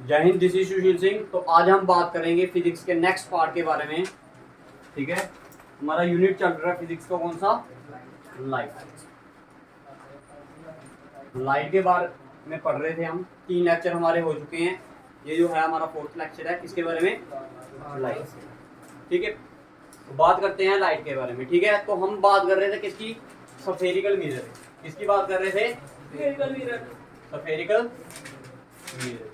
जय Hind, this is Sushil Singh. तो आज हम बात करेंगे फिजिक्स के नेक्स्ट पार्ट के बारे में। ठीक है, हमारा यूनिट चल रहा है फिजिक्स का, कौन सा? लाइट। लाइट के बारे में पढ़ रहे थे हम। 3 लेक्चर हमारे हो चुके हैं। ये जो है हमारा 4th लेक्चर है, किसके बारे में? लाइट। ठीक है, तो बात करते हैं लाइट के बारे में। ठीक है, तो हम बात कर रहे थे किसकी? Spherical mirror. किसकी बात कर रहे थे? Spherical mirror. स्फेरिकल मिरर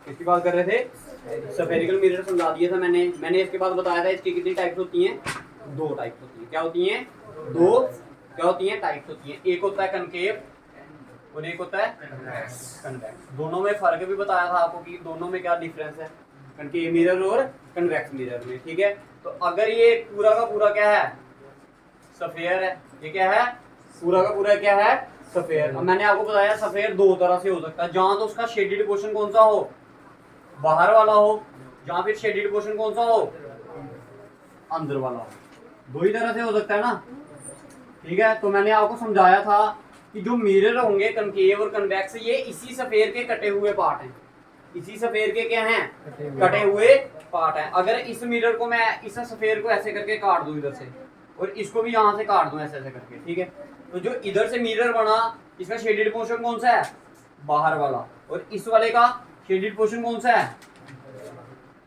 किसकी बात कर रहे थे? स्फेरिकल मिरर समझा दिया था मैंने इसके बाद बताया था इसकी कितनी टाइप्स होती हैं? 2 टाइप्स होती हैं। क्या होती हैं? 2 क्या होती हैं? टाइप्स होती हैं। एक होता है कनकेव और एक होता है कन्वेक्स। दोनों में फर्क भी बताया था आपको कि दोनों में क्या डिफरेंस है, कनकेव मिरर और कन्वेक्स मिरर में। ठीक है, तो अगर ये पूरा का पूरा क्या है? स्फेयर है। ये क्या है? पूरा का पूरा क्या है? स्फेयर। अब मैंने आपको बताया स्फेयर 2 तरह से हो सकता है। जहां तो उसका शेडेड पोर्शन कौन सा हो? बाहर वाला हो। जहां फिर शेडेड पोर्शन कौन सा हो? अंदर वाला हो। 2 ही तरह से हो सकता है ना। ठीक है, तो मैंने आपको समझाया था कि जो मिरर होंगे कनकेव और कन्वेक्स, ये इसी स्फेयर के कटे हुए पार्ट हैं। इसी स्फेयर के क्या हैं? कटे हुए पार्ट हैं। अगर इस मिरर को मैं इस स्फेयर को ऐसे करके काट दूं इधर से, और इसको भी यहां से काट दूं ऐसे ऐसे करके, ठीक है, तो जो इधर से मिरर बना, इसका शेडेड पोर्शन कौन सा है? बाहर वाला। और इस वाले का शेडेड पोर्शन कौन सा है?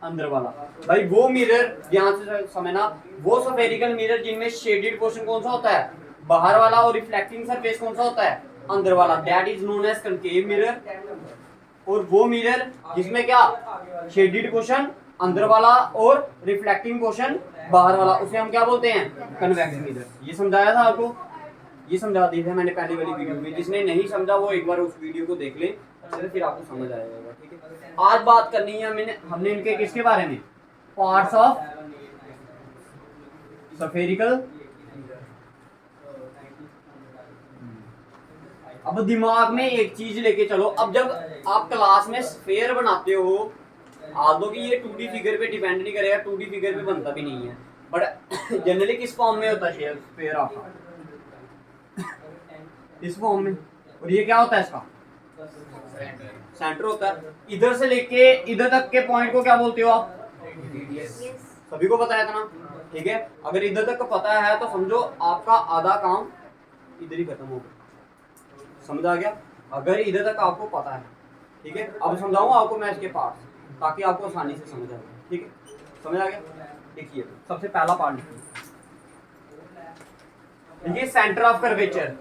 अंदर वाला। भाई वो मिरर, ध्यान से समझना, वो स्फेरिकल मिरर जिनमें शेडेड पोर्शन कौन सा होता है? बाहर वाला। और रिफ्लेक्टिंग सरफेस कौन सा होता है? अंदर वाला। That is known as concave mirror. और वो मिरर जिसमें क्या? शेडेड पोर्शन अंदर वाला और रिफ्लेक्टिंग पोर्शन बाहर वाला, उसे हम क्या बोलते हैं? Convex mirror. ये समझाया था आपको, ये समझा दिया था मैंने पहली वाली वीडियो में। जिसने नहीं समझा वो एक बार उस वीडियो को देख ले, फिर आपको समझ आ जाएगा। ठीक है, आज बात करनी है हमने इनके किसके बारे में? Parts of spherical. अब दिमाग में एक चीज लेके चलो। अब जब आप क्लास में स्फेयर बनाते हो, आदो कि ये 2D फिगर पे डिपेंड नहीं करेगा, 2D फिगर पे बनता भी नहीं है, बट जनरली किस फॉर्म में होता है स्फेयर आपका? इस फॉर्म में। और ये क्या होता है? इसका सेंटर होता है। इधर से लेके इधर तक के पॉइंट को क्या बोलते हो आप? सभी को पता है ना। ठीक है, अगर इधर तक का पता है तो समझो आपका आधा काम इधर ही खत्म हो गया। समझ आ गया? अगर इधर तक आपको पता है। ठीक है, अब समझाऊंगा आपको मैं इसके पार्ट्स, ताकि आपको आसानी से समझ आ जाए। ठीक है, समझ आ गया? देखिए, सबसे पहला पार्ट देखिए, centre of curvature.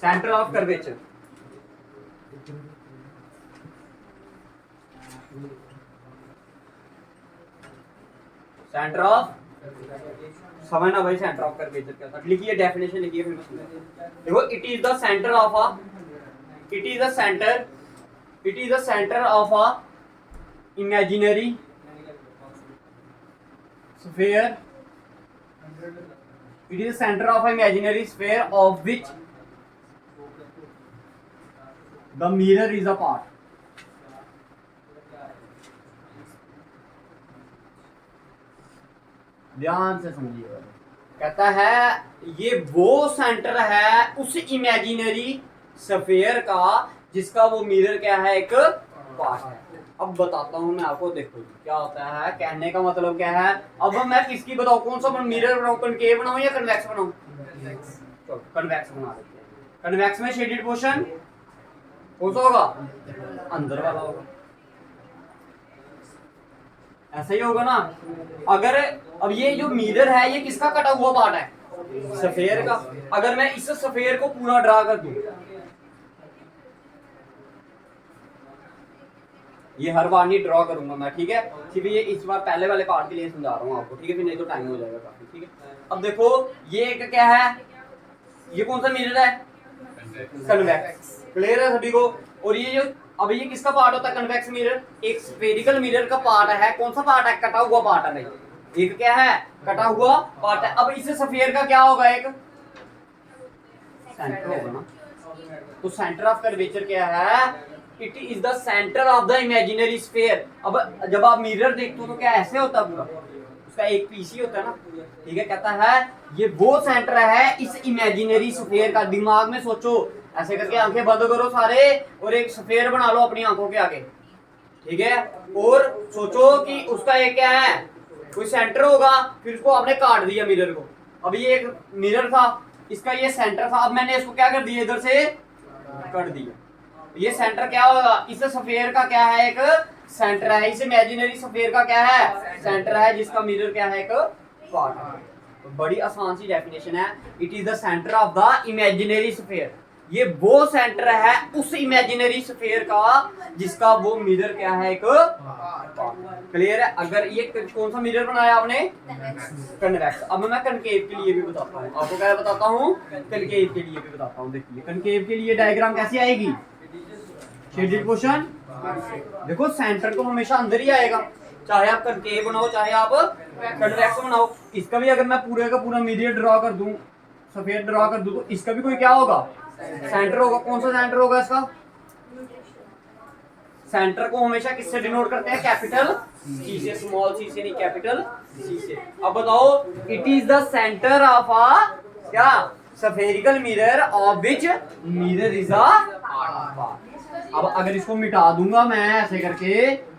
Centre of curvature. Centre of, समझना भाई सेंटर ऑफ कर्वेचर क्या था। लिखिए, डेफिनेशन लिखिए, फिर मैं समझाऊंगा। देखो, it is the centre of a, it is the centre of a imaginary sphere. It is the center of an imaginary sphere of which the mirror is a part. ध्यान से समझिए, कहता है ये वो सेंटर है उस इमेजिनरी स्फीयर का जिसका वो मिरर क्या है? एक पार्ट है। अब बताता हूं मैं आपको, देखो क्या होता है, कहने का मतलब क्या है। अब मैं किसकी बताऊं, कौन सा मिरर बनाऊं? कनकेव बनाऊं या कन्वेक्स बनाऊं? चलो कन्वेक्स बना देते हैं। कन्वेक्स में शेडेड पोर्शन कौन सा होगा? अंदर वाला होगा। ऐसा ही होगा ना। अगर अब ये जो मिरर है ये किसका कटा हुआ पार्ट है? स्फीयर का। अगर मैं इस स्फीयर को पूरा ड्रा कर दूं, ये हर बार नहीं ड्रॉ करूंगा मैं, ठीक है, सिर्फ ये इस बार पहले वाले पार्ट के लिए समझा रहा हूँ आपको। ठीक है, फिर नहीं तो टाइम हो जाएगा काफी। ठीक है, अब देखो ये एक क्या है? ये कौन सा मिरर है? कन्वेक्स। क्लियर है सभी को? और ये जो अब ये किसका पार्ट होता है? Convex mirror. एक स्फेरिकल मिरर का पार्ट है। कौन सा पार्ट है? कटा हुआ पार्ट है भाई। एक क्या है? कटा हुआ पार्ट है। अब इस स्फीयर का क्या होगा? एक सेंटर होगा ना। तो सेंटर ऑफ कर्वेचर क्या है? It is the centre of the imaginary sphere. अब जब आप मिरर देखते हो तो क्या ऐसे होता है पूरा? इसका एक पीस ही होता है ना, ठीक है। कहता है ये वो सेंटर है इस इमेजिनरी स्फीयर का। दिमाग में सोचो, ऐसे करके आंखें बंद करो सारे और एक स्फीयर बना लो अपनी आंखों के आगे, ठीक है। और सोचो कि उसका ये क्या है, कोई सेंटर होगा, फिर उसको आपने काट दिया मिरर को। अब ये एक मिरर था, इसका ये सेंटर था, अब मैंने इसको क्या कर दिया, इधर से कट दिया। ये सेंटर क्या होगा, इस स्फीयर का क्या है, एक सेंटर है। इस इमेजिनरी स्फीयर का क्या है, सेंटर है, जिसका मिरर क्या है, एक पार्ट है। तो बड़ी आसान सी डेफिनेशन है, it is the centre of the imaginary sphere. ये वो सेंटर है उस इमेजिनरी स्फीयर का जिसका वो मिरर क्या है, एक क्लियर है। अगर ये कौन सा मिरर बनाया आपने, कन्वेक्स। अब मैं कनकेव के लिए भी बताता हूँ, आपको क्या बताता हूँ, कनकेव के लिए भी बताता हूँ। देखिए कनकेव के लिए डायग्राम कैसे आएगी, शेडेड पोर्शन, देखो सेंटर को हमेशा अंदर ही आएगा, चाहे आप कनकेव बनाओ चाहे आप कन्वेक्स बनाओ। इसका भी अगर मैं पूरे का पूरा मिरर ड्रॉ कर दूं, सफेद ड्रॉ कर दूं, तो इसका भी कोई क्या होगा, सेंटर होगा। कौन सा सेंटर होगा इसका, सेंटर को हमेशा किससे डिनोट करते हैं, कैपिटल सी से, स्मॉल सी से नहीं, कैपिटल सी से। अब बताओ, it is the centre of a क्या, spherical mirror of which mirror is a part. अब अगर इसको मिटा दूंगा मैं ऐसे करके,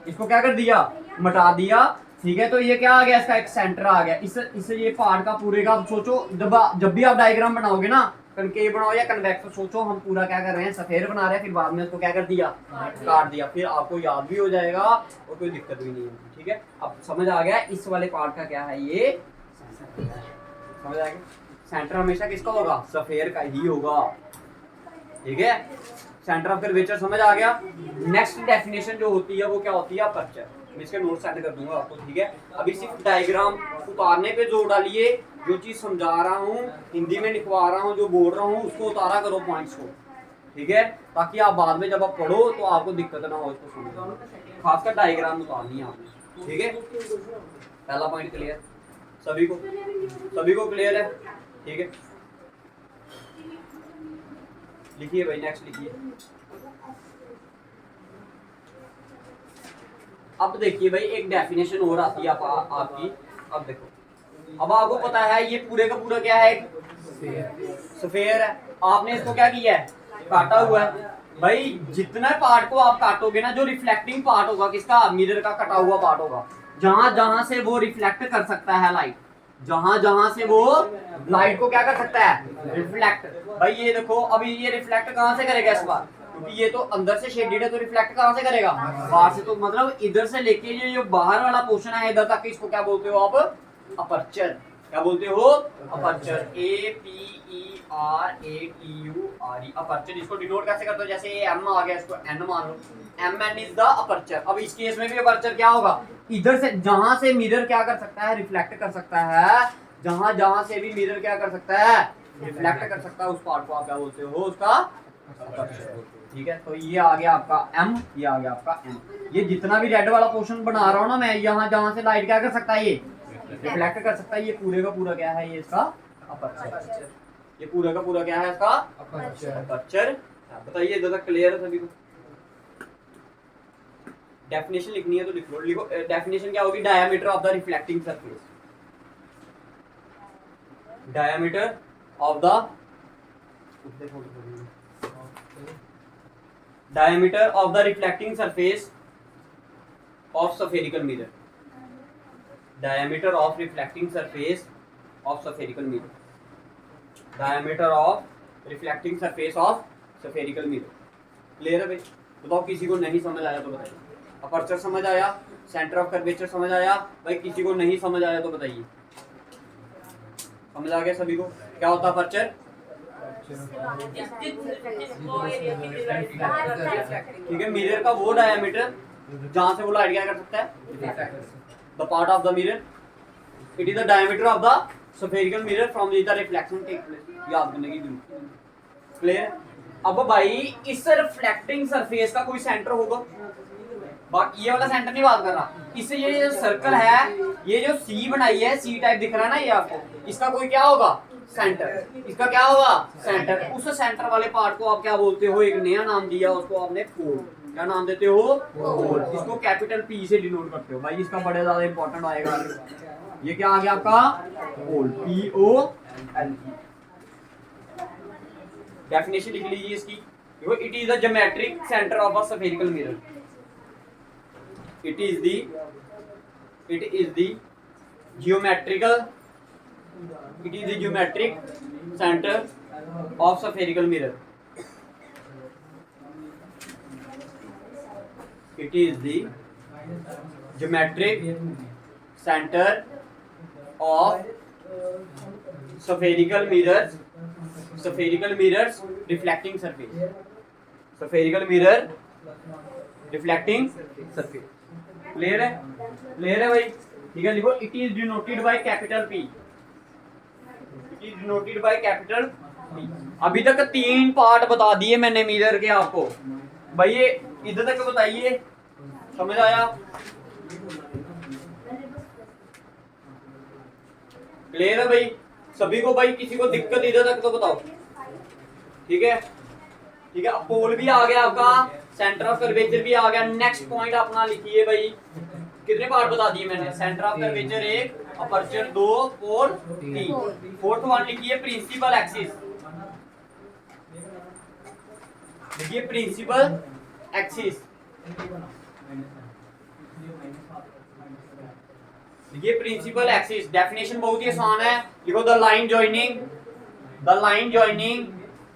इसको क्या कर दिया, मिटा दिया, ठीक है। तो ये क्या आ गया, इसका एक सेंटर आ गया। इससे ये पार्ट का पूरे का, सोचो जब भी आप डायग्राम बनाओगे ना, कनकेव बनाओ या कन्वेक्स, तो सोचो हम पूरा क्या कर रहे हैं, सफेद बना रहे हैं, फिर बाद में उसको क्या कर दिया, काट दिया, फिर आपको याद भी हो जाएगा और कोई दिक्कत भी नहीं होगी, ठीक है। अब समझ आ गया इस वाले पार्ट का क्या है, ये समझ आ गया। सेंटर हमेशा किसका होगा, सफेद का ही होगा, ठीक है। सेंटर ऑफ कर्वेचर समझ आ गया। नेक्स्ट डेफिनेशन जो होती है वो क्या होती है, अपर्चर। मैं इसके नोट सेंड कर दूंगा आपको, ठीक है। अभी सिर्फ डायग्राम उतारने पे जोर डालिए, जो चीज समझा रहा हूँ, हिंदी में लिखवा रहा हूँ, जो बोल रहा हूँ, उसको उतारा करो पॉइंट्स को, ठीक है, ताकि आप बाद में जब आप पढ़ो तो आपको दिक्कत ना हो इसको समझने। खासकर डायग्राम उतारनी है आपने, ठीक है। पहला पॉइंट क्लियर सभी को क्लियर है, ठीक है। लिखिए भाई, नेक्स्ट लिखिए। अब देखिए भाई, एक डेफिनेशन और आती है आपकी। अब देखो, अब आपको पता है ये पूरे का पूरा क्या है, स्फीयर है। आपने इसको क्या किया है, काटा हुआ है। भाई जितना पार्ट को आप काटोगे ना, जो रिफ्लेक्टिंग पार्ट होगा किसका, मिरर का कटा हुआ पार्ट होगा, जहां जहां से वो रिफ्लेक्ट कर सकता है लाइट, जहां जहां से वो लाइट को क्या कर सकता है, रिफ्लेक्ट। भाई ये देखो, अभी ये रिफ्लेक्ट कहां से करेगा इस बार, क्योंकि ये तो अंदर से शेडेड है, तो रिफ्लेक्ट कहां से करेगा, बाहर से। तो मतलब इधर से लेके ये जो बाहर वाला पोर्शन है इधर तक, इसको क्या बोलते हो आप, अपर्चर। क्या बोलते हो, अपर्चर, APERATURE, अपर्चर। इसको डिनोट कैसे करते हो, जैसे ये M आ गया, इसको N मान लो, MN इज द अपर्चर। अब इस केस में भी अपर्चर क्या होगा, इधर से जहां से मिरर क्या कर सकता है, रिफ्लेक्ट कर सकता है, जहां जहां से भी मिरर क्या कर सकता है, रिफ्लेक्ट कर सकता है, उस पार्ट को आप क्या बोलते हो, उसका अपर्चर, ठीक है। तो ये आ गया आपका M, ये आ गया आपका M। ये जितना भी रेड वाला पोर्शन बना रहा हूँ ना मैं, यहाँ जहां से लाइट क्या कर सकता है, ये रिफ्लेक्ट कर सकता है, ये पूरे का पूरा क्या है, ये इसका अपर्चर। ये पूरा का पूरा क्या है, इसका अपर्चर। बताइए इधर तक क्लियर है सभी को। डेफिनेशन लिखनी है तो लिख लो, लिखो। डेफिनेशन क्या होगी, diameter of the reflecting surface, diameter of the diameter of the reflecting surface of spherical mirror, diameter of reflecting surface of spherical mirror, diameter of reflecting surface of spherical mirror। Clear है भाई। बताओ किसी को नहीं समझ आया तो बताइए। अपर्चर समझ आया, सेंटर ऑफ कर्वेचर समझ आया, भाई किसी को नहीं समझ आया तो बताइए। समझ आ गया सभी को, क्या होता है अपर्चर, ठीक है। मिरर का वो डायमीटर जहां से वो लाइट क्या कर सकता है, the part of the mirror, it is the diameter of the spherical mirror from the reflection take place. याद करने की जरूरत, क्लियर। अब भाई इस रिफ्लेक्टिंग सरफेस का कोई सेंटर होगा, बाकी ये वाला सेंटर नहीं बात कर रहा, इससे ये जो सर्कल है, ये जो सी बनाई है, सी टाइप दिख रहा है ना ये आपको, इसका कोई क्या होगा, सेंटर, इसका क्या होगा सेंटर। उस सेंटर वाले पार्ट को आप क्या बोलते हो, एक नया नाम दिया उसको आपने पोल। क्या नाम देते हो, पोल। इसको कैपिटल पी से डिनोट करते हो भाई, इसका बड़ा ज्यादा इंपॉर्टेंट आएगा। ये क्या आ गया आपका पोल, पी ओ एल। डेफिनेशन लिख लीजिए इसकी। देखो it is the geometric centre of a spherical mirror. It is the geometrical geometric center of spherical mirror. It is the geometric center of spherical mirrors reflecting surface. Spherical mirror reflecting surface. Clear है भाई, ठीक है। लिखो it is denoted by capital P. It is denoted by capital P. अभी तक 3 part बता दिए मैंने मिरर के आपको भाई, ये इधर तक बताइए, समझ आया, क्लियर है भाई सभी को। भाई किसी को दिक्कत इधर तक तो बताओ, ठीक है। अब पोल भी आ गया आपका, सेंटर ऑफ कर्वेचर भी आ गया। नेक्स्ट पॉइंट अपना लिखिए भाई, कितने पार्ट बता दिए मैंने, centre of curvature 1, aperture 2, pole 3। Fourth one लिखिए प्रिंसिपल एक्सिस। लिखिए प्रिंसिपल एक्सिस, लिखिए प्रिंसिपल एक्सिस। डेफिनेशन बहुत ही आसान है, लिखो the line joining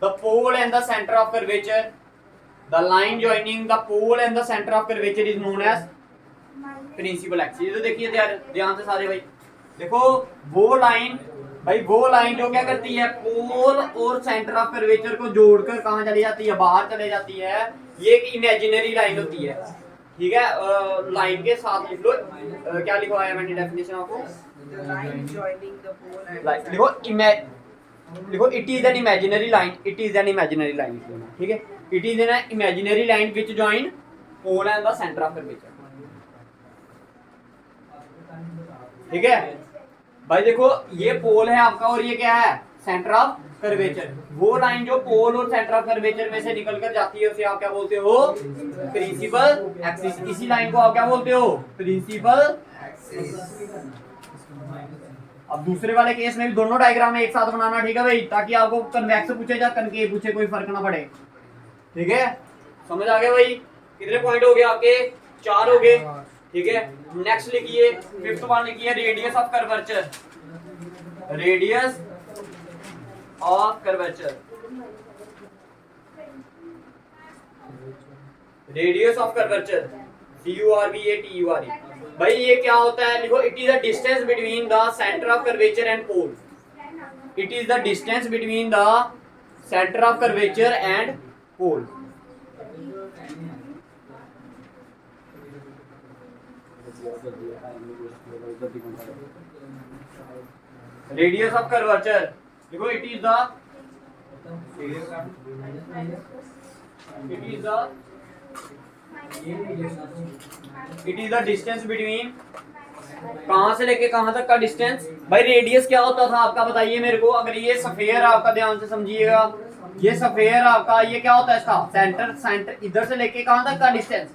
the pole and the centre of curvature. The line joining the pole and the centre of curvature is known as principal axis. तो देखिए ध्यान से सारे भाई, देखो वो लाइन जो क्या करती है, पोल और सेंटर ऑफ कर्वेचर को जोड़कर कहां चली जाती है, बाहर चले जाती है। ये एक इमेजिनरी लाइन होती है, ठीक है। लाइन के साथ लिख लो, क्या लिखवाया मैंने डेफिनेशन आपको, लिखो it is an imaginary line. ठीक है, it is an imaginary line which join pole and the centre of curvature. ठीक है भाई, देखो ये पोल है आपका और ये क्या है, सेंटर ऑफ कर्वेचर। वो लाइन जो पोल और सेंटर ऑफ कर्वेचर में से निकल कर जाती है उसे आप क्या बोलते हो, प्रिंसिपल एक्सिस। इसी लाइन को आप क्या बोलते हो, प्रिंसिपल एक्सिस। अब दूसरे वाले केस में भी दोनों डायग्राम एक साथ बनाना, ठीक है भाई, ताकि आपको कन्वेक्स पूछे या कनकेव पूछे कोई फर्क ना पड़े। ठीक है, समझ आ गया भाई। कितने पॉइंट हो गए आपके, 4 हो गए। ठीक है, नेक्स्ट लिखिए, फिफ्थ वन लिखिए radius of curvature. Radius of curvature, radius of curvature, CURVATURE। भाई ये क्या होता है, लिखो it is the distance between the centre of curvature and pole. It is the distance between the centre of curvature and pole. Radius of curvature, देखो it is the distance between, कहां से लेके कहां तक का डिस्टेंस। भाई radius क्या होता था आपका, बताइए मेरे को। अगर ये स्फीयर आपका, ध्यान से समझिएगा, ये स्फीयर आपका, ये क्या होता है इसका सेंटर इधर से लेके कहां तक का डिस्टेंस,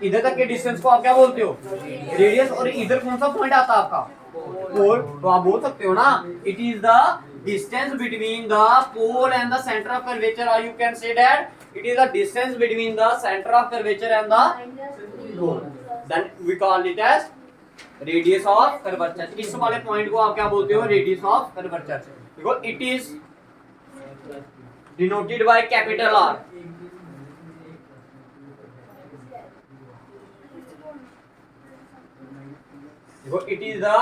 इधर तक के डिस्टेंस को आप क्या बोलते हो, रेडियस। और इधर कौन सा पॉइंट आता है आपका, पोल। तो आप बोल सकते हो ना, it is the distance between the pole and the centre of curvature, और you can say that it is the distance between the center of curvature and the pole, then we call it as radius of curvature। इस वाले point को आप क्या बोलते हो, radius of curvature। देखो it is denoted by capital R। देखो it is the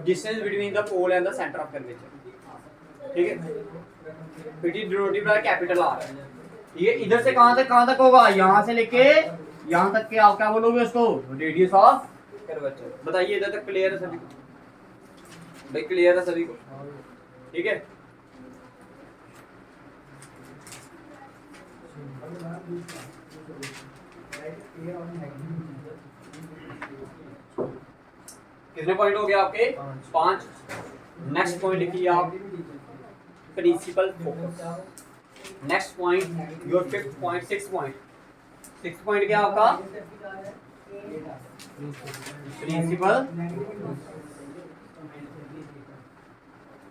distance between the pole and the center of curvature। ठीक है, it is denoted by capital R। ये इधर से कहां तक होगा, यहां से लेके यहां तक के आप क्या बोलोगे उसको, रेडियस ऑफ कर्वेचर। बताइए इधर तक क्लियर है सभी को, भाई क्लियर है सभी को। ठीक है, कितने पॉइंट हो गए आपके, 5। नेक्स्ट पॉइंट लिखिए आप, principal focus. Next point, your fifth point, six point क्या आपका? प्रिंसिपल,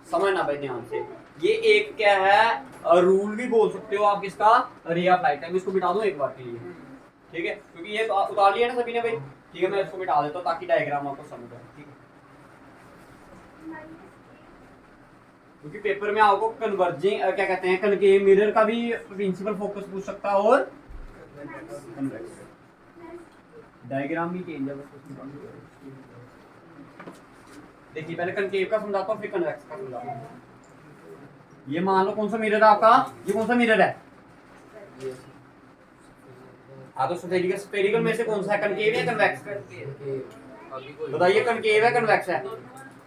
समझना भाई ध्यान से, ये एक क्या है, रूल भी बोल सकते हो आप इसका, रे ऑफ लाइट। टाइम इसको मिटा दूं एक बार के लिए, ठीक है, क्योंकि ये तो उतार लिया ना सभी ने भाई, ठीक है, मैं इसको मिटा देता हूँ ताकि डायग्राम आपको समझ आए, ठीक है, क्योंकि पेपर में आपको कन्वर्जिंग क्या कहते हैं, कनकेव मिरर का भी प्रिंसिपल फोकस पूछ सकता है और कन्वेक्स। डायग्राम भी चेंज है बस। देखिए पहले कनकेव का समझाता हूँ फिर कन्वेक्स का समझाता हूँ। ये मान लो कौन सा मिरर है आपका, ये कौन सा मिरर है? हाँ तो स्फेरिकल में से कौन सा है, कनकेव या कन्वेक्स? बताइए कनकेव है कन्वेक्स है?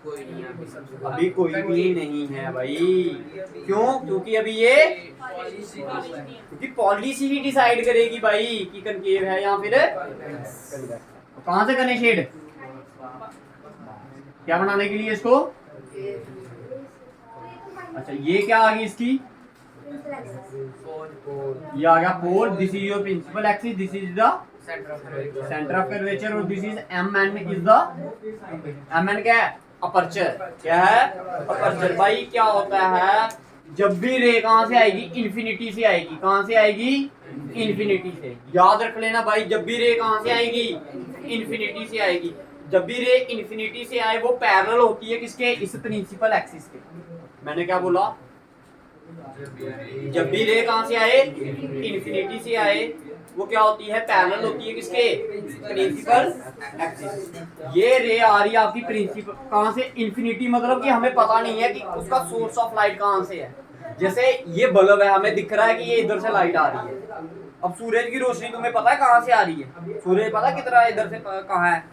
अभी कोई भी नहीं है भाई। क्यों? क्योंकि अभी ये क्योंकि पॉलिसी ही डिसाइड करेगी भाई कि कनकेव है या फिर कन्वेक्स। कहां से करने शेड, क्या बनाने के लिए इसको? अच्छा ये क्या आ गई इसकी, ये आ गया pole. This is your principal axis, this is the centre of curvature और this is M N is the, M N क्या है? अपर्चर। क्या है? अपर्चर। भाई क्या होता है, जब भी रे कहां से आएगी? इन्फिनिटी से आएगी। कहां से आएगी? इन्फिनिटी से। याद रख लेना भाई, जब भी रे कहां से आएगी? इन्फिनिटी से आएगी। जब भी रे इन्फिनिटी से आए वो पैरेलल होती है किसके? इस प्रिंसिपल एक्सिस के। मैंने क्या बोला? जब भी रे कहां से आए? इन्फिनिटी से आए, वो क्या होती है? पैरेलल होती है किसके? Principal axis. ये रे आ रही है आपकी प्रिंसिपल कहां से? इन्फिनिटी। मतलब कि हमें पता नहीं है कि उसका सोर्स ऑफ लाइट कहां से है। जैसे ये बल्ब है, हमें दिख रहा है कि ये इधर से लाइट आ रही है। अब सूरज की रोशनी तुम्हें पता है कहां से आ रही है? सूरज पता कितना है इधर से कहां है?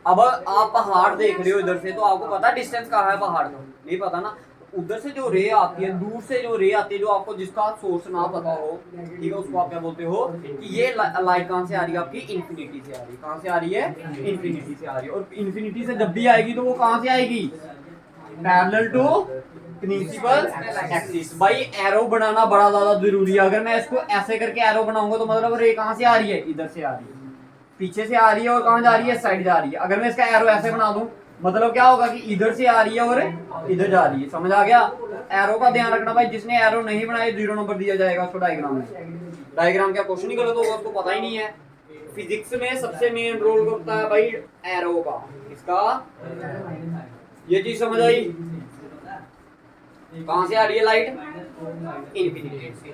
अब आप पहाड़ देख रहे हो इधर से, तो आपको पता डिस्टेंस कहां है पहाड़ का? नहीं पता ना। उधर से जो रे आती है, दूर से जो रे आती है, जो आपको जिसका सोर्स ना पता हो, ठीक है, उसको आप क्या बोलते हो कि ये लाइट कहां से आ रही है आपकी? इन्फिनिटी से आ रही है। कहां से आ रही है? इन्फिनिटी से आ रही है। और इन्फिनिटी से जब भी आएगी तो वो कहां से आएगी? Parallel to principal axis. भाई एरो बनाना बड़ा ज्यादा जरूरी है। अगर मैं इसको ऐसे करके एरो बनाऊंगा तो मतलब रे कहां से आ रही है? इधर से आ रही है, पीछे से आ रही है, और कहां जा रही है? साइड जा रही है। अगर मैं इसका एरो ऐसे बना दूं, मतलब क्या होगा कि इधर से आ रही है और इधर जा रही है। समझ आ गया? एरो का ध्यान रखना भाई, जिसने एरो नहीं बनाया 0 नंबर दिया जाएगा उसको डायग्राम में। डायग्राम क्या क्वेश्चन ही गलत होगा, उसको पता ही नहीं है। फिजिक्स में सबसे मेन रोल करता है भाई एरो का। इसका ये चीज समझ आई? कहां से आ रही है लाइट? इन्फिनिटी से।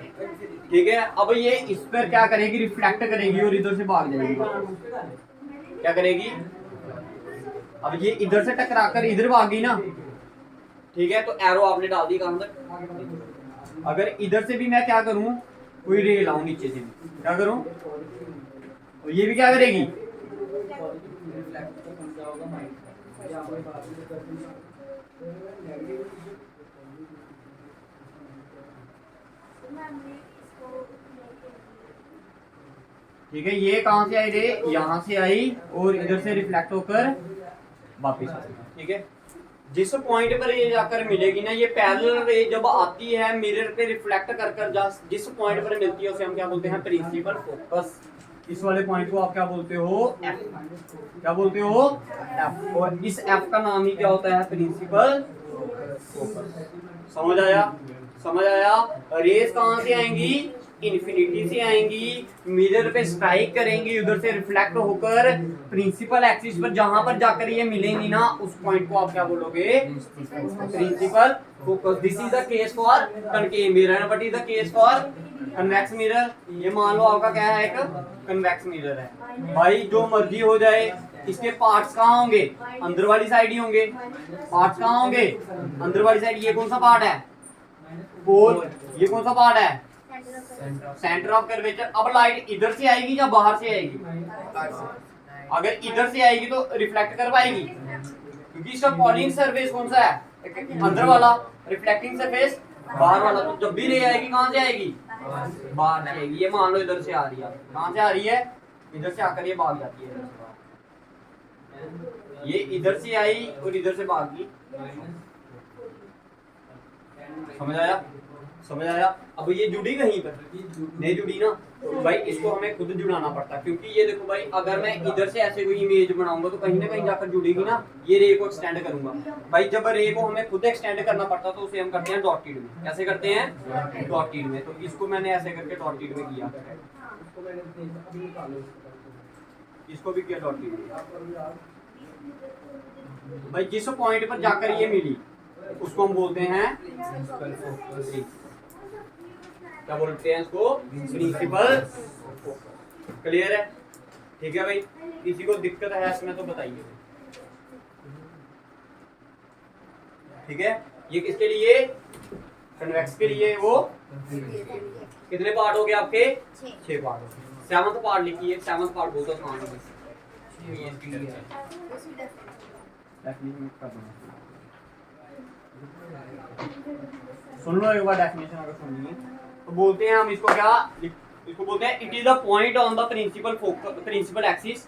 ठीक है, अब ये इस पर क्या करेगी? रिफ्लेक्ट करेगी और इधर से भाग जाएगी। क्या करेगी? अब ये इधर से टकराकर इधर भागी ना, ठीक है, तो एरो आपने डाल दी कहां तक? अगर इधर से भी मैं क्या करूं, कोई रे लाऊं नीचे से, क्या करूं? तो ये भी क्या करेगी? ठीक है, ये कहां से आई रे? यहां से आई और इधर से रिफ्लेक्ट होकर वापस आ गई। ठीक है, जिस पॉइंट पर ये जाकर मिलेगी ना, ये पैरेलल रे जब आती है मिरर पे रिफ्लेक्ट कर जिस पॉइंट पर मिलती है उसे हम क्या बोलते हैं? Principal focus. इस वाले पॉइंट को आप क्या बोलते हो? एफ। क्या बोलते हो? एफ। और इस एफ का नाम ही क्या होता है? Principal focus. समझ आया? समझ आया? रेस कहां से आएंगी? इन्फिनिटी से आएंगी, मिरर पे स्ट्राइक करेंगी, उधर से रिफ्लेक्ट होकर प्रिंसिपल एक्सिस पर जहां पर जाकर ये मिलेंगी ना, उस पॉइंट को आप क्या बोलोगे? Principal focus. This is the case for concave mirror and what is the case for convex mirror? ये मान लो आपका क्या है? एक कन्वेक्स मिरर है। भाई जो मर्जी हो जाए, इसके पार्ट्स कहाँ होंगे? अंदर वाली साइड ही होंगे। पार्ट्स कहाँ होंगे? अंदर वाली साइड। ये कौन सा पार्ट है? पोल। ये कौन सा पार्ट है? Centre of curvature. अब लाइट इधर से आएगी या बाहर से आएगी? अगर इधर से आएगी तो रिफ्लेक्ट कर पाएगी, क्योंकि इसका पॉलिंग सरफेस कौन सा है? अंदर वाला। रिफ्लेक्टिंग सरफेस बाहर वाला। तो जब भी रे आएगी कहां से आएगी? बाहर से आएगी। ये मान लो इधर से आ रही है। कहां से आ रही है? इधर से आकर ये भाग जाती है। ये इधर से आई और इधर से भागी। समझ आया, समझ आया। अब ये जुड़ी कहीं पर नहीं जुड़ी ना, तो भाई इसको हमें खुद जुड़ाना पड़ता है, क्योंकि ये देखो भाई अगर मैं इधर से ऐसे कोई इमेज बनाऊंगा तो कहीं ना कहीं जाकर जुड़ेगी ना, ये रे को एक्सटेंड करूंगा भाई। जब रे को हमें खुद एक्सटेंड करना पड़ता है तो उसे हम करते हैं डॉटेड में। कैसे करते हैं? डॉटेड में। तो इसको मैंने ऐसे करके डॉटेड में किया, इसको भी किया डॉटेड में। भाई जिस पॉइंट पर जाकर ये मिली उसको हम बोलते हैं, क्या बोलते हैं इसको? प्रिंसिपल। क्लियर है? ठीक है भाई, किसी को दिक्कत है इसमें तो बताइए। ठीक है, ये किसके लिए? कन्वेक्स के लिए। वो कितने पार्ट हो गए आपके? 6 पार्ट हो गए। 7वां पार्ट लिखिए। 7वां पार्ट बहुत आसान है। सुन लो एक बार डेफिनेशन अगर सुनिए तो बोलते हैं हम इसको क्या, इसको बोलते हैं it is the point on the principal principal axis.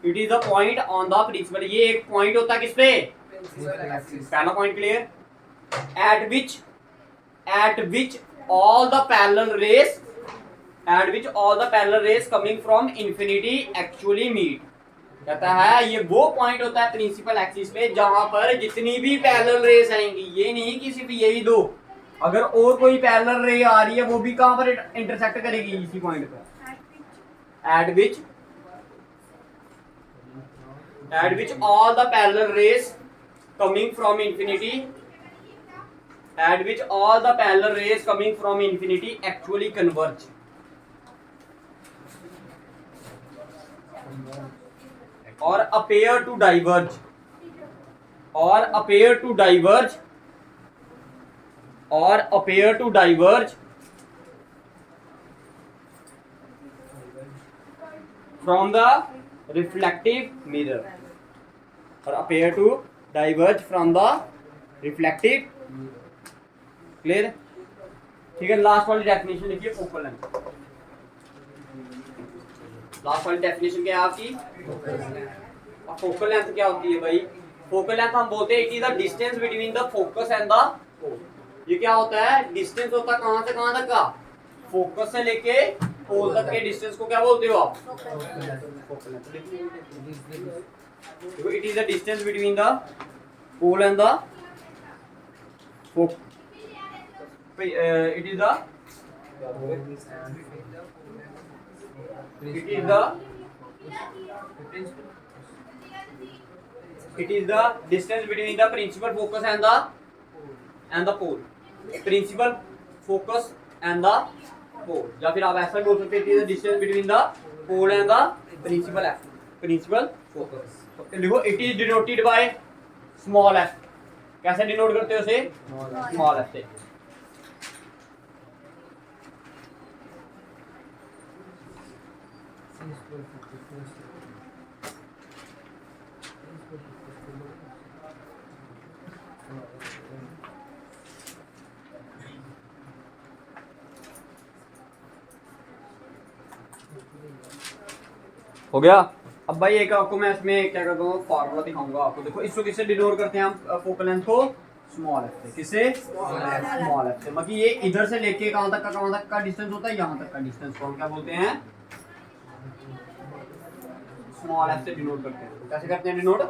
It is the point on the principal, ये एक पॉइंट होता है किस पे? पहला point clear. At which all the parallel rays coming from infinity actually meet. कहता है ये वो पॉइंट होता है प्रिंसिपल एक्सिस पे जहां पर जितनी भी पैरेलल रेस आएंगी, ये नहीं कि सिर्फ यही दो, अगर और कोई पैरेलल रे आ रही है वो भी कहां पर इंटरसेक्ट करेगी? इसी पॉइंट पर। At which all the parallel rays coming from infinity actually converge. और appear to diverge from the reflective mirror, क्लियर? ठीक है, लास्ट वाली डेफिनेशन लिखिए, फोकल लेंथ। लास्ट वाली डेफिनेशन क्या है आपकी? फोकल लेंथ क्या होती है भाई? फोकल लेंथ हम बोलते हैं it is the distance between the focus and the pole. ये क्या होता है? डिस्टेंस होता है कहां से कहां तक का? फोकस से लेके पोल तक के डिस्टेंस को क्या बोलते हो आप? Focal length. देखो it is the distance between the pole and the focus. It is the distance between the principal focus and the pole. Principal focus and the pole, या फिर आप ऐसा बोल सकते हैं it is the distance between the pole and the principal focus. देखो it is denoted by small f. कैसे denote करते हो उसे? स्मॉल f से। हो गया। अब भाई एक आपको मैं इसमें क्या करता हूँ, फॉर्मूला दिखाऊंगा आपको। देखो इसको किससे डिनोट करते हैं हम? फोकल लेंथ को स्मॉल एफ से। किससे? स्मॉल एफ से। मतलब ये इधर से लेके कहां तक का डिस्टेंस होता है? यहाँ तक का डिस्टेंस को हम क्या बोलते हैं? स्मॉल एफ से डिनोट करते हैं। कैसे करते हैं डिनोट?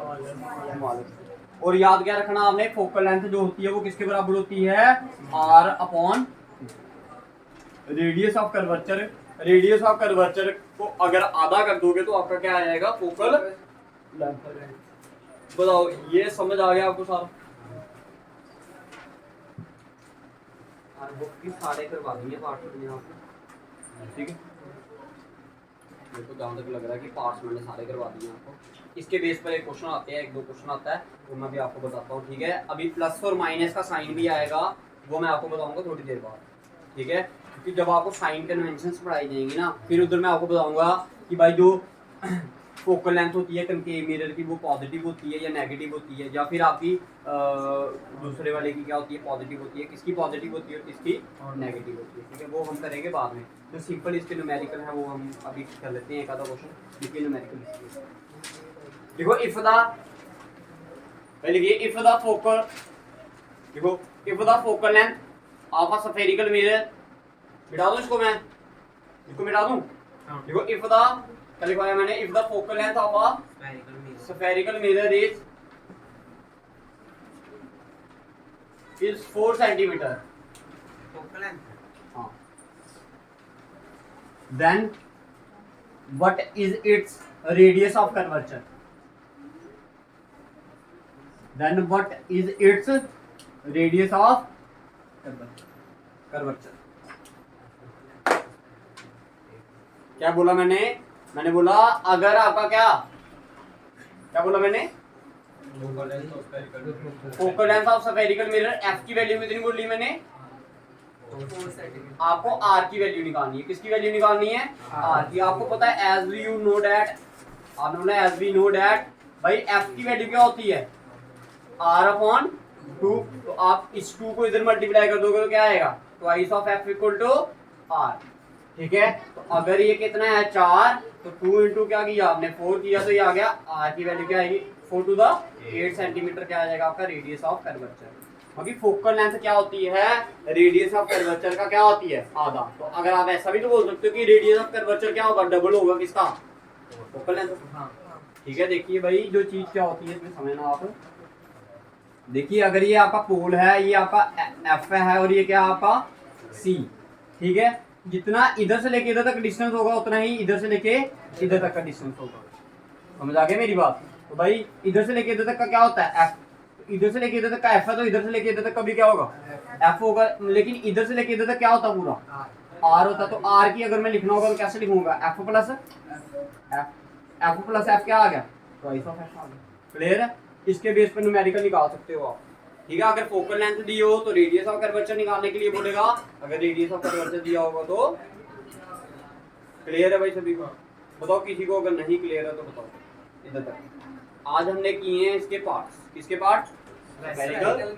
Small F. और याद क्या रखना आपने, फोकल लेंथ जो होती है वो किसके बराबर होती है? r upon radius of curvature. Radius of curvature को अगर आधा कर दोगे तो आपका क्या आ जाएगा? Focal length. बताओ ये समझ आ गया आपको सारा? बुक की सारे करवा देंगे पार्ट में आपको, ठीक है? मेरे को जहाँ तक लग रहा है कि पार्ट्स मैंने सारे करवा दिए आपको। इसके बेस पर एक क्वेश्चन आते हैं, एक दो क्वेश्चन आता है, वो मैं भी आपको बताता हूँ, ठीक है? अभी प्लस और माइनस का साइन भी आएगा, वो मैं आपको बताऊंगा थोड़ी देर बाद, ठीक है? क्योंकि जब आपको साइन कन्वेंशंस पढ़ाई जाएंगी ना, फिर उधर मैं आपको बताऊंगा कि भाई जो फोकल लेंथ होती है कनकेव मिरर की, वो पॉजिटिव होती है या नेगेटिव होती है, या फिर आपकी दूसरे वाले की क्या होती है? पॉजिटिव होती है। किसकी पॉजिटिव होती है और किसकी नेगेटिव होती है, ठीक है? वो हम करेंगे बाद में। तो सिंपल इसके न्यूमेरिकल है वो हम अभी कर लेते हैं। एक आधा क्वेश्चन लिखिए न्यूमेरिकल। देखो इफ द, पहले ये इफ द फोकल, देखो if the focal length of a spherical mirror, मिटा दूं इसको, मैं इसको मिटा दूं। देखो इफ द, क्या लिखवाया मैंने, if the focal length of a spherical mirror is 4 centimetre, focal length, हाँ, then what is its radius of curvature, then what is its radius of curvature। क्या बोला मैंने, मैंने बोला अगर आपका क्या क्या बोला मैंने, focal length of spherical mirror F की वैल्यू कितनी बोली मैंने, आपको आर की वैल्यू निकालनी है। किसकी वैल्यू निकालनी है, आर की। आपको पता है as we you know that, आपने एज वी नो दैट भाई एफ की वैल्यू क्या होती है, आर अपॉन 2। तो आप इस 2 को इधर मल्टीप्लाई कर दोगे तो क्या आएगा, twice of F equal to R. ठीक है, तो अगर ये कितना है 4, तो 2 इंटू क्या किया आपने 4 किया, तो ये आ गया आर की वैल्यू क्या आएगी 4 टू द 8 सेंटीमीटर, क्या आ जाएगा आपका रेडियस ऑफ कर्वेचर। क्योंकि फोकल लेंथ क्या होती है, रेडियस ऑफ कर्वेचर का क्या होती है, आधा। तो अगर आप ऐसा भी तो बोल सकते हो कि रेडियस ऑफ कर्वेचर क्या होगा, डबल होगा किसका, फोकल लेंथ। ठीक है, देखिए भाई जो चीज क्या होती है इसमें समझना आप। देखिए अगर ये आपका पोल है, ये आपका एफ है और ये क्या आपका सी, ठीक है, जितना इधर से लेके इधर तक डिस्टेंस होगा उतना ही इधर से लेके इधर तक का डिस्टेंस होगा। समझ आ गया मेरी बात। तो भाई इधर से लेके इधर तक का क्या होता है एफ, इधर से लेके इधर तक का एफ है, तो इधर से लेके इधर तक का भी क्या होगा एफ होगा। लेकिन इधर से लेके इधर तक क्या होता है पूरा आर होता है। तो आर की अगर मैं लिखना होगा तो कैसे लिखूंगा, एफ प्लस एफ क्या आ गया, ट्वाइस ऑफ एफ आ गया। क्लियर है, इसके बेस पर न्यूमेरिकल निकाल सकते हो आप। ठीक है, अगर फोकल लेंथ दी हो तो रेडियस ऑफ कर्वेचर निकालने के लिए बोलेगा, अगर रेडियस ऑफ कर्वेचर दिया होगा तो। क्लियर है भाई सभी को, बताओ किसी को अगर नहीं क्लियर है तो बताओ। इधर तक आज हमने किए हैं इसके पार्ट्स, किसके पार्ट, स्फेरिकल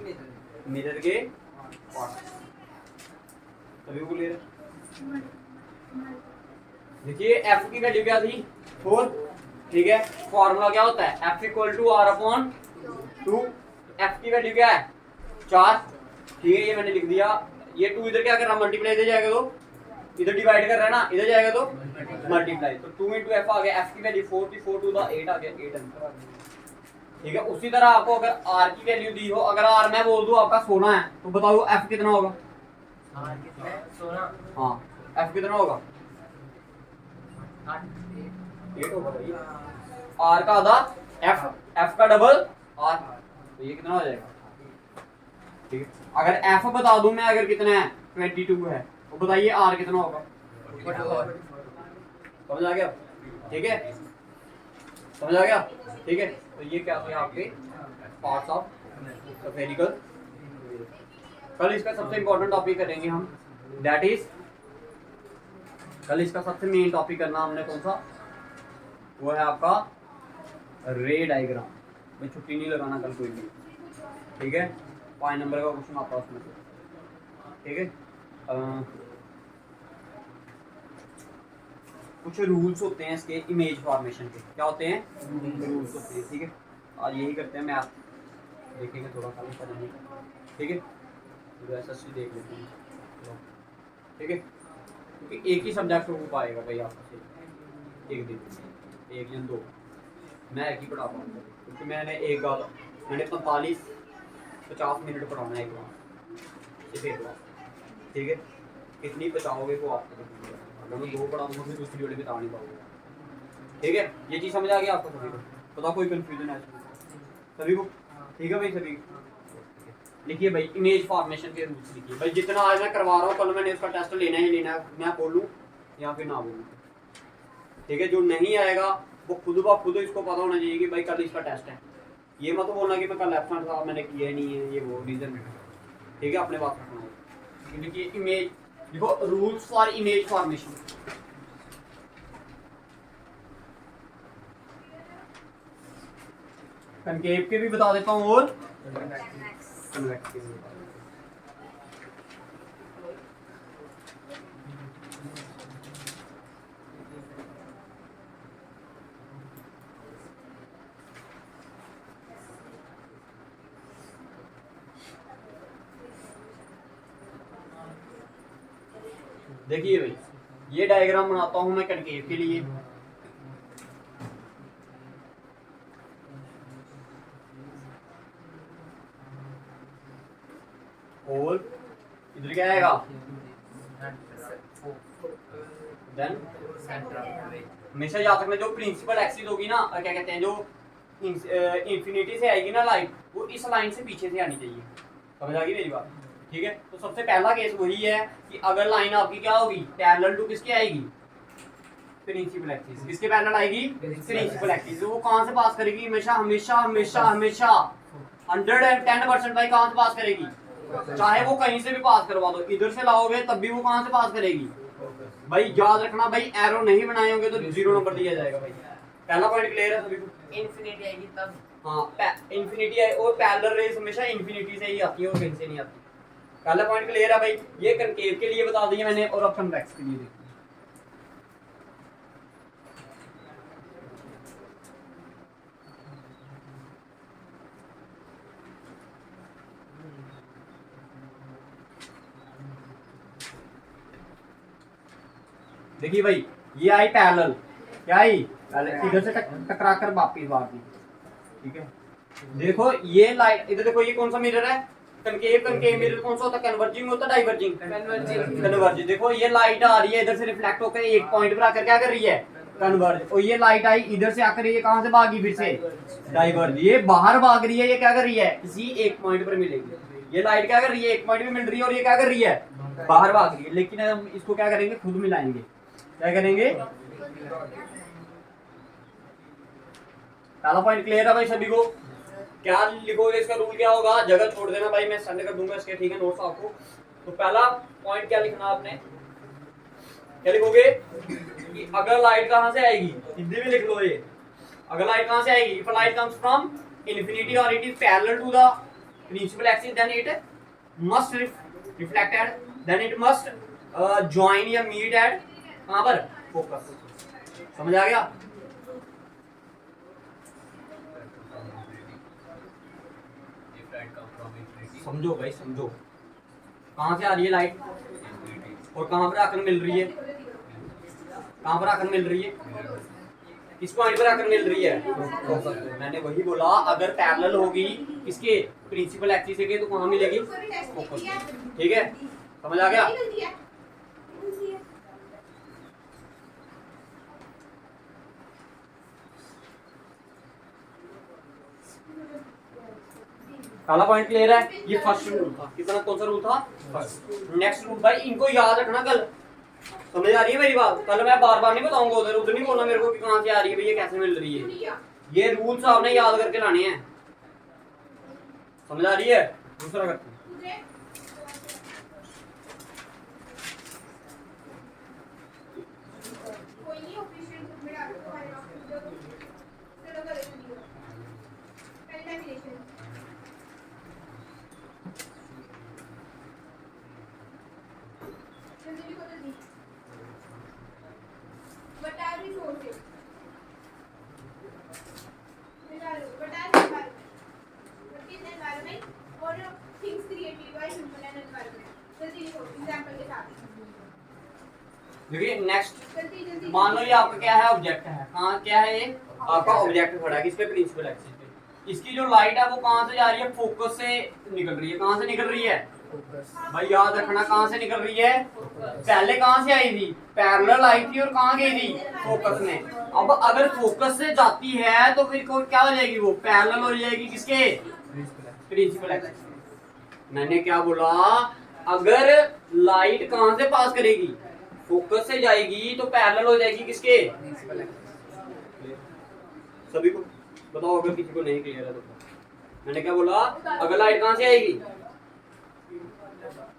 मिरर के पार्ट्स। सभी को क्लियर है। देखिए एफ की वैल्यू क्या थी 4, ठीक है, फॉर्मूला क्या होता है F equal to R upon 2। F की वैल्यू क्या है 4, ठीक है, ये मैंने लिख दिया। ये 2 इधर क्या कर रहा है मल्टीप्लाई, इधर जाएगा तो इधर डिवाइड कर रहा है ना, इधर जाएगा तो मल्टीप्लाई, तो 2 इंटू एफ आ गया। एफ की वैल्यू 4 थी, 4 टू द 8 आ गया, 8 आंसर आ गया। ठीक है, उसी तरह आपको अगर आर की वैल्यू दी हो, अगर आर मैं बोल दूं आपका 16 है, तो बताओ एफ कितना होगा, आर कितना है 16, हाँ एफ कितना होगा 8 होगा भाई, आर का आधा एफ का डबल आर, तो ये कितना हो जाएगा। ठीक है, अगर एफ बता दूं मैं अगर कितना है 22 है, तो बताइए आर कितना होगा, समझ आ गया। ठीक है, समझ आ गया। ठीक है, तो ये क्या थे आपके पार्ट्स ऑफ स्फेरिकल। कल इसका सबसे इंपॉर्टेंट टॉपिक करेंगे हम, दैट इज, कल इसका सबसे मेन टॉपिक करना हमने कौन सा, वो है आपका रे डायग्राम। भाई छुट्टी नहीं लगाना कल कोई भी, ठीक है, 5 नंबर का क्वेश्चन आता है उसमें से। ठीक है, कुछ रूल्स होते हैं इसके इमेज फॉर्मेशन के, क्या होते हैं रूल्स होते हैं। ठीक है, आज यही करते हैं, मैं आप देखेंगे थोड़ा सा पढ़ेंगे। ठीक है, तो एसएससी देख लेते हैं। ठीक है, क्योंकि एक ही सब्जेक्ट हो पाएगा भाई आपसे एक दिन, एक या 2 मैं एक ही पढ़ा पाऊंगा, क्योंकि मैंने 45-50 मिनट पढ़ाना है एक बार। ठीक है, कितनी बचाओगे वो आपको, अगर मैं 2 पढ़ाऊंगा फिर दूसरी वाली बता नहीं पाऊंगा। ठीक है, ये चीज़ समझ आ गई आपको सभी को, बताओ कोई कंफ्यूजन है सभी को। ठीक है भाई, सभी लिखिए भाई इमेज फॉर्मेशन के रूल्स लिखिए भाई। जितना आज मैं करवा रहा हूँ कल मैंने इसका टेस्ट लेना ही लेना है, मैं बोलूँ या फिर ना बोलूँ। ठीक है, जो नहीं आएगा वो खुद ब खुद इसको पता होना चाहिए कि भाई कल इसका टेस्ट है। ये मत बोलना कि मैं कल एब्सेंट था मैंने किया नहीं है, ये वो रीजन। ठीक है, अपने पास रखना है। देखिए इमेज, देखो rules for image formation. Concave के भी बता देता हूँ और कन्वेक्स के भी बता देता हूँ। देखिए भाई, ये डायग्राम बनाता हूं मैं कनकेव के लिए। और इधर क्या आएगा, देन हमेशा याद रखना जो प्रिंसिपल एक्सिस होगी ना, क्या कहते हैं, जो इंफिनिटी से आएगी ना लाइन, वो इस लाइन से पीछे से आनी चाहिए। समझ आ गई मेरी बात? ठीक है, तो सबसे पहला केस वही है कि अगर लाइन आपकी क्या होगी, पैरेलल टू किसके आएगी, प्रिंसिपल एक्सिस। किसके पैरेलल आएगी, प्रिंसिपल एक्सिस। वो कहां से पास करेगी, हमेशा हमेशा हमेशा हमेशा 110% भाई कहां से पास करेगी, चाहे वो कहीं से भी पास करवा दो, इधर से लाओगे तब भी वो कहां से पास करेगी भाई। याद रखना भाई, एरो नहीं बनाए होंगे तो 0 नंबर दिया जाएगा भाई। पहला पॉइंट क्लियर है सभी को? इन्फिनिटी आएगी तब, हाँ इन्फिनिटी है, और पैरेलल रेस हमेशा इन्फिनिटी से ही आती है और कहीं से नहीं आती। पहला पॉइंट क्लियर है भाई, ये कनकेव के लिए बता दिया मैंने, और अब कन्वेक्स के लिए देखिए भाई, ये आई पैरेलल, क्या आई, इधर से टकरा कर वापिस मार दी। ठीक है, देखो ये लाइट, इधर देखो ये कौन सा मिरर है, कनकेव। कनकेव मिरर कौन सा होता है, कन्वर्जिंग होता है डाइवर्जिंग, कन्वर्जिंग। देखो ये लाइट आ रही है इधर से रिफ्लेक्ट होकर एक पॉइंट पर आकर क्या कर रही है, कन्वर्ज। और ये लाइट आई इधर से आकर ये कहां से भागी, फिर से डाइवर्ज। ये बाहर भाग रही है, ये क्या कर रही है, किसी एक पॉइंट पर मिलेगी। ये लाइट क्या कर रही है, एक पॉइंट पे मिल रही है, और ये क्या कर रही है, बाहर भाग रही है। लेकिन हम इसको क्या करेंगे, खुद मिलाएंगे। क्या करेंगे, पहला पॉइंट क्लियर है भाई सभी को? क्या लिखोगे, इसका रूल क्या होगा, जगह छोड़ देना भाई, मैं सेंड कर दूंगा इसके, ठीक है, नोट्स आपको। तो पहला पॉइंट क्या लिखना आपने, क्या लिखोगे कि अगर लाइट कहां से आएगी, हिंदी में लिख लो ये, अगर लाइट कहां से आएगी, if light comes from infinity और it is parallel to the principal axis, then it must reflected, then it must join या मीट एट कहां पर, फोकस। समझ आ गया? समझो भाई समझो, कहां से आ रही है लाइट और कहां पर आकर मिल रही है, कहां पर आकर मिल रही है, किस पॉइंट पर आकर मिल रही है। मैंने वही बोला, अगर पैरेलल होगी किसके, प्रिंसिपल एक्सिस के, तो कहां मिलेगी, फोकस। ठीक है, समझ आ गया? पहला पॉइंट क्लियर है? ये फर्स्ट रूल था। कितना, कौन सा रूल था, फर्स्ट। नेक्स्ट रूल भाई, इनको याद रखना कल। समझ आ रही है मेरी बात? कल मैं बार बार नहीं बताऊंगा, उधर उधर नहीं बोलना मेरे को कि कहां से आ रही है भैया, कैसे मिल रही है। ये रूल्स आपने याद करके लाने हैं। समझ आ रही है? दूसरा करते हैं, देखिए नेक्स्ट, मान लो ये आपका क्या है, ऑब्जेक्ट है। कहाँ क्या है, ये आपका ऑब्जेक्ट खड़ा है किस पे, प्रिंसिपल एक्सिस पे। इसकी जो लाइट है वो कहाँ से जा रही है, फोकस से निकल रही है। कहाँ से निकल रही है भाई, याद रखना, कहाँ से निकल रही है। पहले कहाँ से आई थी, पैरेलल आई थी, और कहाँ गई थी, फोकस में। अब अगर फोकस से जाती है तो फिर क्या हो जाएगी, वो पैरेलल हो जाएगी किसके, प्रिंसिपल एक्सिस। मैंने क्या बोला, अगर लाइट कहां से पास करेगी, फोकस से जाएगी, तो पैरेलल हो जाएगी किसके, सभी को बताओ, अगर किसी को नहीं क्लियर है तो। मैंने क्या बोला, अगर लाइट कहां से आएगी,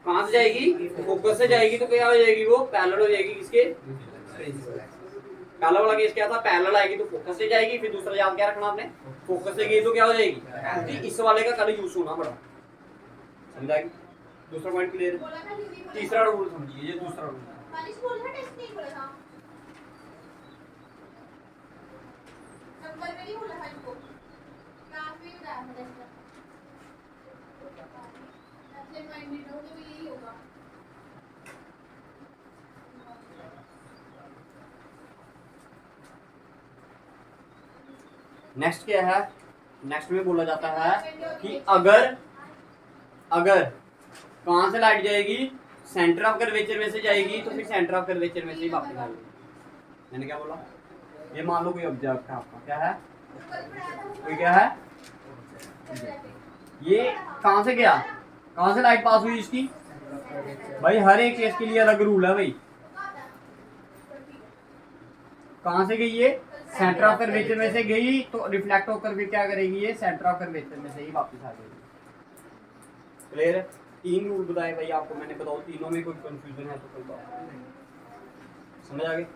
कहां से जाएगी, फोकस से जाएगी, तो क्या हो जाएगी, वो पैरेलल हो जाएगी किसके, पहला वाला केस क्या था, पैरेलल आएगी तो फोकस से जाएगी। फिर दूसरा याद क्या रखना आपने, फोकस से गई तो क्या हो जाएगी, क्योंकि इस वाले का कल यूज होना पड़ा। समझा? दूसरा पॉइंट क्लियर है? तीसरा रूल समझिए, ये दूसरा रूल नेक्स्ट क्या है, नेक्स्ट में बोला जाता है कि अगर अगर कहाँ से लाइट जाएगी, सेंटर ऑफ कर्वेचर में से जाएगी, तो फिर सेंटर ऑफ कर्वेचर में से ही वापस आएगी। मैंने क्या बोला, ये मान लो कोई ऑब्जेक्ट है आपका, क्या है, कोई क्या है, ये कहाँ से गया, कहाँ से लाइट पास हुई इसकी, भाई हर एक केस के लिए अलग रूल है भाई। कहाँ से गई ये, सेंटर ऑफ कर्वेचर में से गई, तो रिफ्लेक्ट होकर फिर क्या करेगी, ये सेंटर ऑफ कर्वेचर में से ही वापस आ जाएगी। क्लियर है? 3 रूल बताए भाई आपको मैंने, बताओ तीनों में कोई कंफ्यूजन है तो कोई बात, समझ आ गए?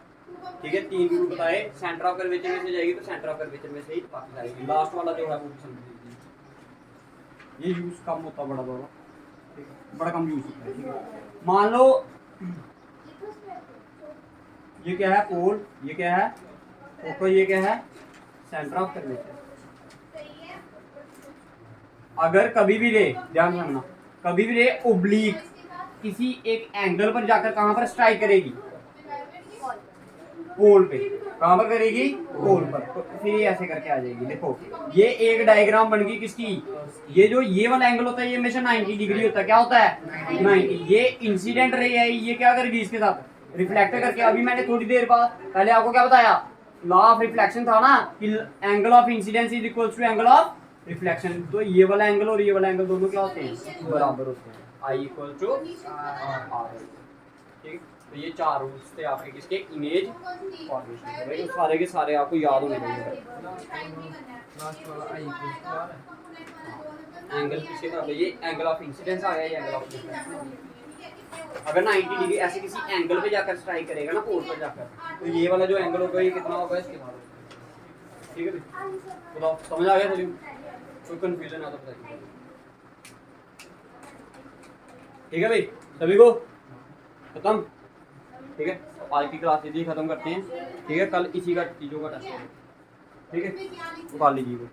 ठीक है, 3 रूल बताए, सेंटर ऑफ कर्वेचर में से जाएगी तो सेंटर ऑफ कर्वेचर में से ही वापस आएगी। लास्ट वाला जो है वो समझ लीजिए, ये यूज कम होता बड़ा बड़ा, ठीक है, बड़ा कम यूज होता है। ठीक है, मान लो ये क्या है, पोल, ये क्या है फोकस, ये क्या है सेंटर ऑफ कर्वेचर। अगर कभी भी रे, ध्यान रखना, कभी भी रे ओब्लीक किसी एक एंगल पर जाकर कहां पर स्ट्राइक करेगी, पोल पे, कहां पर करेगी, पोल पर, तो फिर ये ऐसे करके आ जाएगी। देखो ये एक डायग्राम बन गई किसकी, ये जो ये वाला एंगल होता है ये हमेशा 90 डिग्री होता है, क्या होता है 90। ये इंसिडेंट रे है, ये क्या करेगी इसके साथ, रिफ्लेक्ट करके। अभी मैंने थोड़ी देर बाद पहले आपको क्या बताया, लॉ ऑफ रिफ्लेक्शन था ना, कि angle of incidence is equals to angle of reflection. तो ये वाला एंगल और ये वाला एंगल दोनों क्या होते हैं, बराबर होते हैं, आई इक्वल टू आर। ठीक, तो ये 4 रूल्स थे आपके किसके, इमेज फॉर्मेशन के। भाई सारे के सारे आपको याद होने चाहिए। एंगल किसके बराबर, ये एंगल ऑफ इंसिडेंस आ गया, ये एंगल ऑफ रिफ्लेक्शन। अगर 90 डिग्री ऐसे किसी एंगल पे जाकर स्ट्राइक करेगा ना, पोल पर जाकर, तो ये वाला जो एंगल होगा ये कितना होगा, इसके बाद। ठीक है भाई, बताओ समझ आ गया सभी, कोई कंफ्यूजन है तो बताइए। ठीक है भाई, सभी को खत्म। ठीक है, तो आज की क्लास यदि खत्म करते हैं। ठीक है, कल इसी का चीज़ों का टेस्ट है। ठीक है, उतार लीजिए।